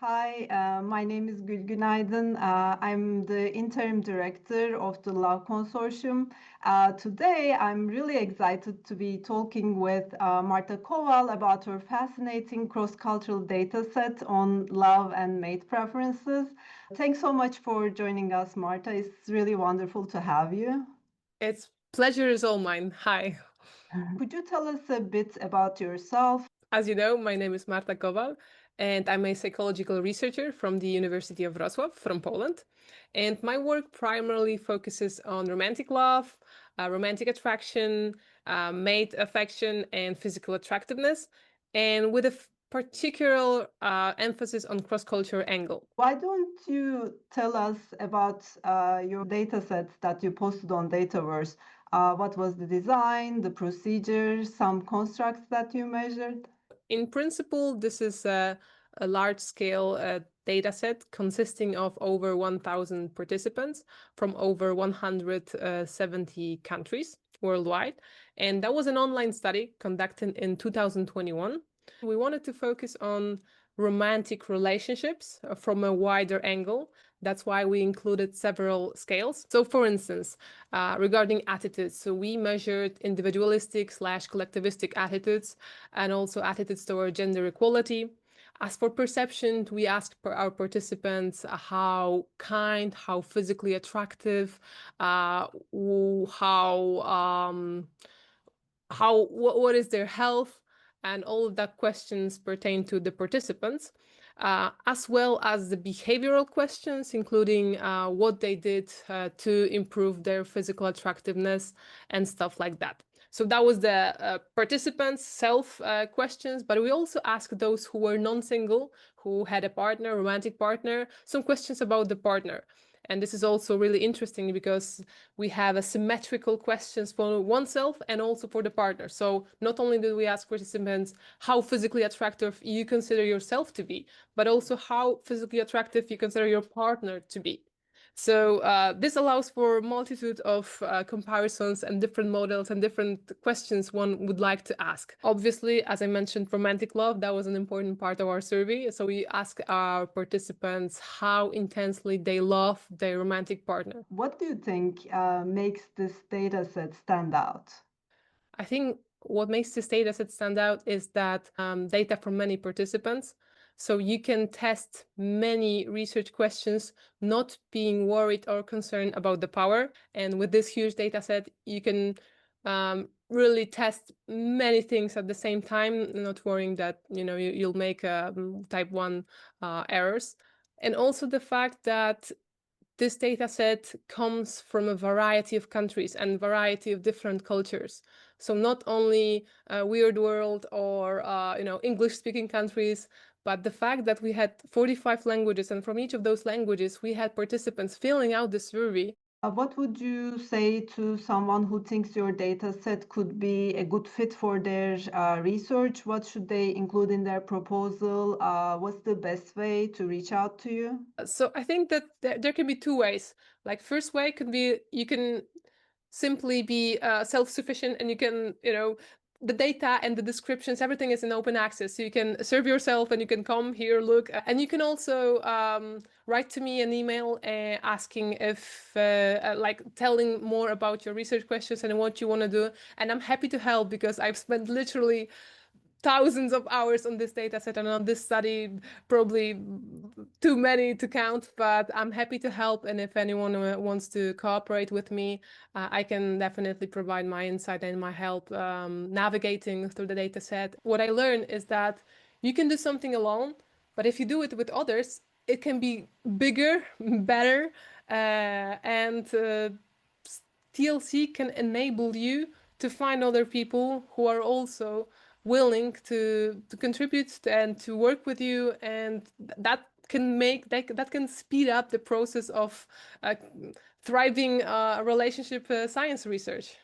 Hi, my name is Gunaydin. I'm the interim director of the Love Consortium. Today, I'm really excited to be talking with Marta Kowal about her fascinating cross-cultural data set on love and mate preferences. Thanks so much for joining us, Marta. It's really wonderful to have you. It's pleasure is all mine. Hi. Could you tell us a bit about yourself? As you know, my name is Marta Kowal, and I'm a psychological researcher from the University of Wrocław from Poland. And my work primarily focuses on romantic love, romantic attraction, mate affection, and physical attractiveness, and with a particular emphasis on cross-cultural angle. Why don't you tell us about your data sets that you posted on Dataverse? What was the design, the procedure, some constructs that you measured? In principle, this is a large-scale data set consisting of over 1,000 participants from over 170 countries worldwide. And that was an online study conducted in 2021. We wanted to focus on romantic relationships from a wider angle. That's why we included several scales. So for instance, regarding attitudes, so we measured individualistic/collectivistic attitudes and also attitudes toward gender equality. As for perception, we asked our participants how kind, how physically attractive, what is their health, and all of that questions pertain to the participants, as well as the behavioral questions, including what they did to improve their physical attractiveness and stuff like that. So that was the participants' self questions, but we also asked those who were non-single, who had a partner, romantic partner, some questions about the partner. And this is also really interesting because we have asymmetrical questions for oneself and also for the partner. So not only did we ask participants how physically attractive you consider yourself to be, but also how physically attractive you consider your partner to be. So this allows for a multitude of comparisons and different models and different questions one would like to ask. Obviously, as I mentioned, romantic love, that was an important part of our survey. So we ask our participants how intensely they love their romantic partner. What do you think makes this data set stand out? I think what makes this data set stand out is that data from many participants. So you can test many research questions, not being worried or concerned about the power. And with this huge data set, you can really test many things at the same time, not worrying that you'll make type 1 errors. And also the fact that this data set comes from a variety of countries and variety of different cultures. So not only weird world or English-speaking countries, but the fact that we had 45 languages, and from each of those languages, we had participants filling out the survey. What would you say to someone who thinks your data set could be a good fit for their research? What should they include in their proposal? What's the best way to reach out to you? So I think that there can be two ways. Like first way could be you can simply be self-sufficient and you can, the data and the descriptions, everything is in open access. So you can serve yourself and you can come here, look, and you can also write to me an email asking if, like telling more about your research questions and what you want to do. And I'm happy to help because I've spent literally thousands of hours on this data set and on this study, probably too many to count, but I'm happy to help. And if anyone wants to cooperate with me, I can definitely provide my insight and my help navigating through the data set. What I learned is that you can do something alone, but if you do it with others, it can be bigger, better, and TLC can enable you to find other people who are also willing to contribute and to work with you, and that can speed up the process of thriving relationship science research.